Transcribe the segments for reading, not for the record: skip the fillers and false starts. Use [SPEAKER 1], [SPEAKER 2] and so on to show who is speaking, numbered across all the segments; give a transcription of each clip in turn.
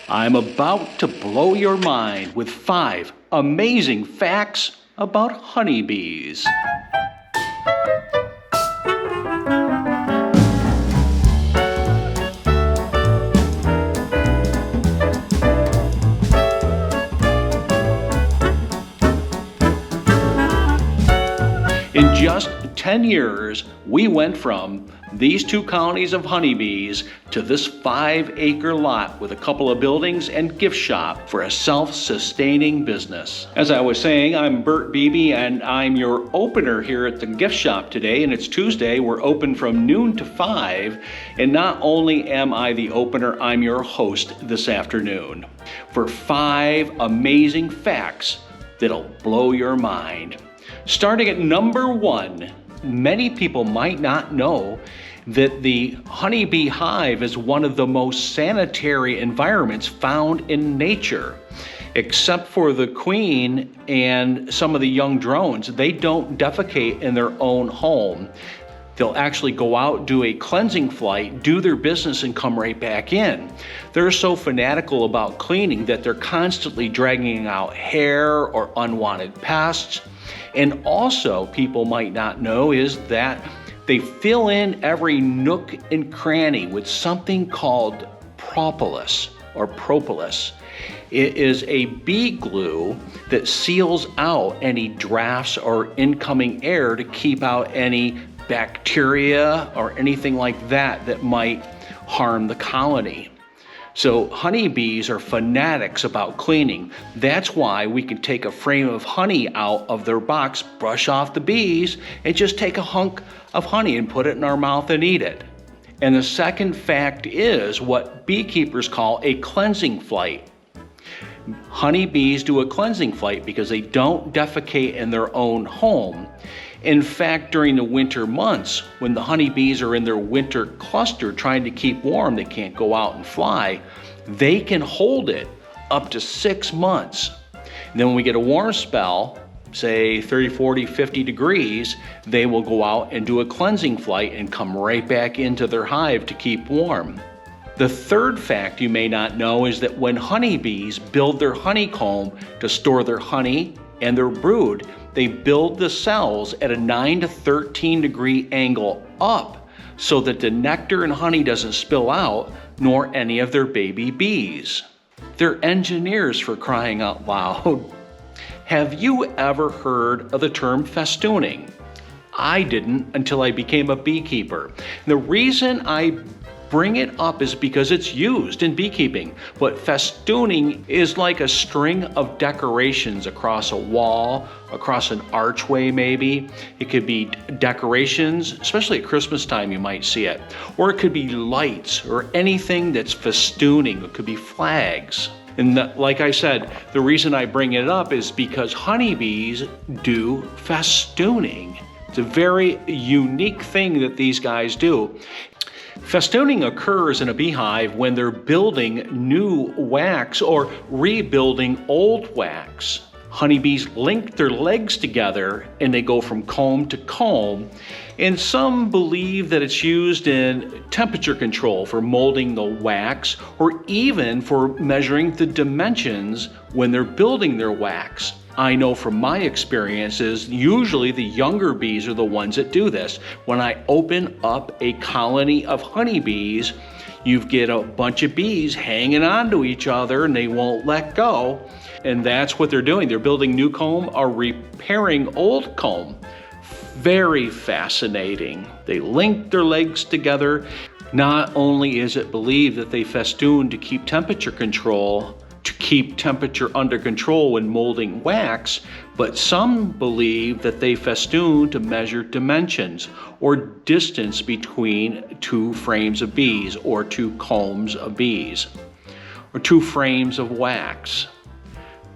[SPEAKER 1] I'm about to blow your mind with 5 amazing facts about honeybees. In just 10 years, we went from these 2 colonies of honeybees to this 5-acre lot with a couple of buildings and gift shop for a self-sustaining business. As I was saying, I'm Burt Beebe and I'm your opener here at the gift shop today, and it's Tuesday. We're open from noon to 5, and not only am I the opener, I'm your host this afternoon for 5 amazing facts that'll blow your mind. Starting at number 1, many people might not know that the honeybee hive is one of the most sanitary environments found in nature. Except for the queen and some of the young drones, they don't defecate in their own home. They'll actually go out, do a cleansing flight, do their business, and come right back in. They're so fanatical about cleaning that they're constantly dragging out hair or unwanted pests. And also, people might not know is that they fill in every nook and cranny with something called propolis or propolis. It is a bee glue that seals out any drafts or incoming air to keep out any bacteria or anything like that that might harm the colony. So honeybees are fanatics about cleaning. That's why we can take a frame of honey out of their box, brush off the bees, and just take a hunk of honey and put it in our mouth and eat it. And the second fact is what beekeepers call a cleansing flight. Honeybees do a cleansing flight because they don't defecate in their own home. In fact, during the winter months, when the honeybees are in their winter cluster trying to keep warm, they can't go out and fly, they can hold it up to 6 months. And then when we get a warm spell, say 30, 40, 50 degrees, they will go out and do a cleansing flight and come right back into their hive to keep warm. The third fact you may not know is that when honeybees build their honeycomb to store their honey and their brood, they build the cells at a 9 to 13 degree angle up so that the nectar and honey doesn't spill out, nor any of their baby bees. They're engineers, for crying out loud. Have you ever heard of the term festooning? I didn't until I became a beekeeper. The reason I bring it up is because it's used in beekeeping. But festooning is like a string of decorations across a wall, across an archway maybe. It could be decorations, especially at Christmas time you might see it. Or it could be lights or anything that's festooning. It could be flags. And like I said, the reason I bring it up is because honeybees do festooning. It's a very unique thing that these guys do. Festooning occurs in a beehive when they're building new wax or rebuilding old wax. Honeybees link their legs together and they go from comb to comb. And some believe that it's used in temperature control for molding the wax or even for measuring the dimensions when they're building their wax. I know from my experiences, usually the younger bees are the ones that do this. When I open up a colony of honeybees, you get a bunch of bees hanging on to each other and they won't let go. And that's what they're doing. They're building new comb or repairing old comb. Very fascinating. They link their legs together. Not only is it believed that they festoon to keep temperature control, to keep temperature under control when molding wax, but some believe that they festoon to measure dimensions or distance between 2 frames of bees or 2 combs of bees or 2 frames of wax.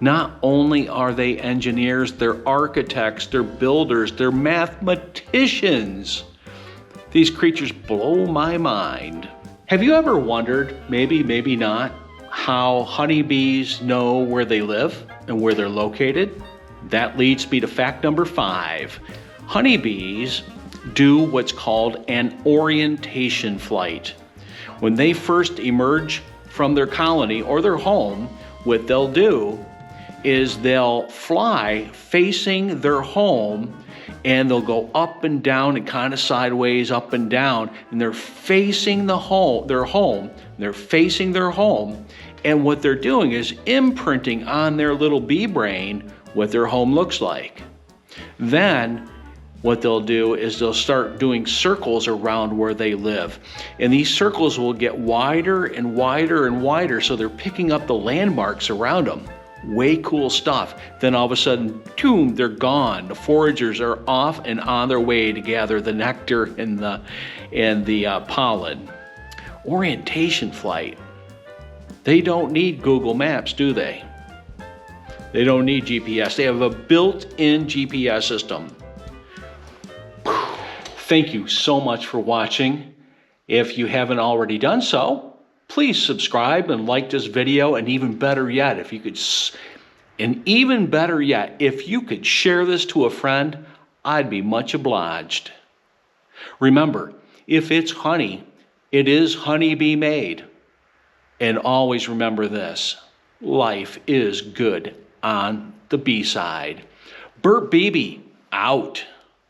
[SPEAKER 1] Not only are they engineers, they're architects, they're builders, they're mathematicians. These creatures blow my mind. Have you ever wondered, maybe not, how honeybees know where they live and where they're located? That leads me to fact number 5. Honeybees do what's called an orientation flight. When they first emerge from their colony or their home, what they'll do is they'll fly facing their home, and they'll go up and down and kind of sideways, up and down, and they're facing their home. They're facing their home, and what they're doing is imprinting on their little bee brain what their home looks like. Then what they'll do is they'll start doing circles around where they live. And these circles will get wider and wider and wider, so they're picking up the landmarks around them. Way cool stuff. Then all of a sudden, boom, they're gone. The foragers are off and on their way to gather the nectar and the pollen. Orientation flight. They don't need Google Maps, do they? They don't need GPS. They have a built-in GPS system. Thank you so much for watching. If you haven't already done so, please subscribe and like this video, and even better yet, if you could share this to a friend, I'd be much obliged. Remember, if it's honey, it is honeybee made. And always remember this, life is good on the bee side. Burt Beebe, out.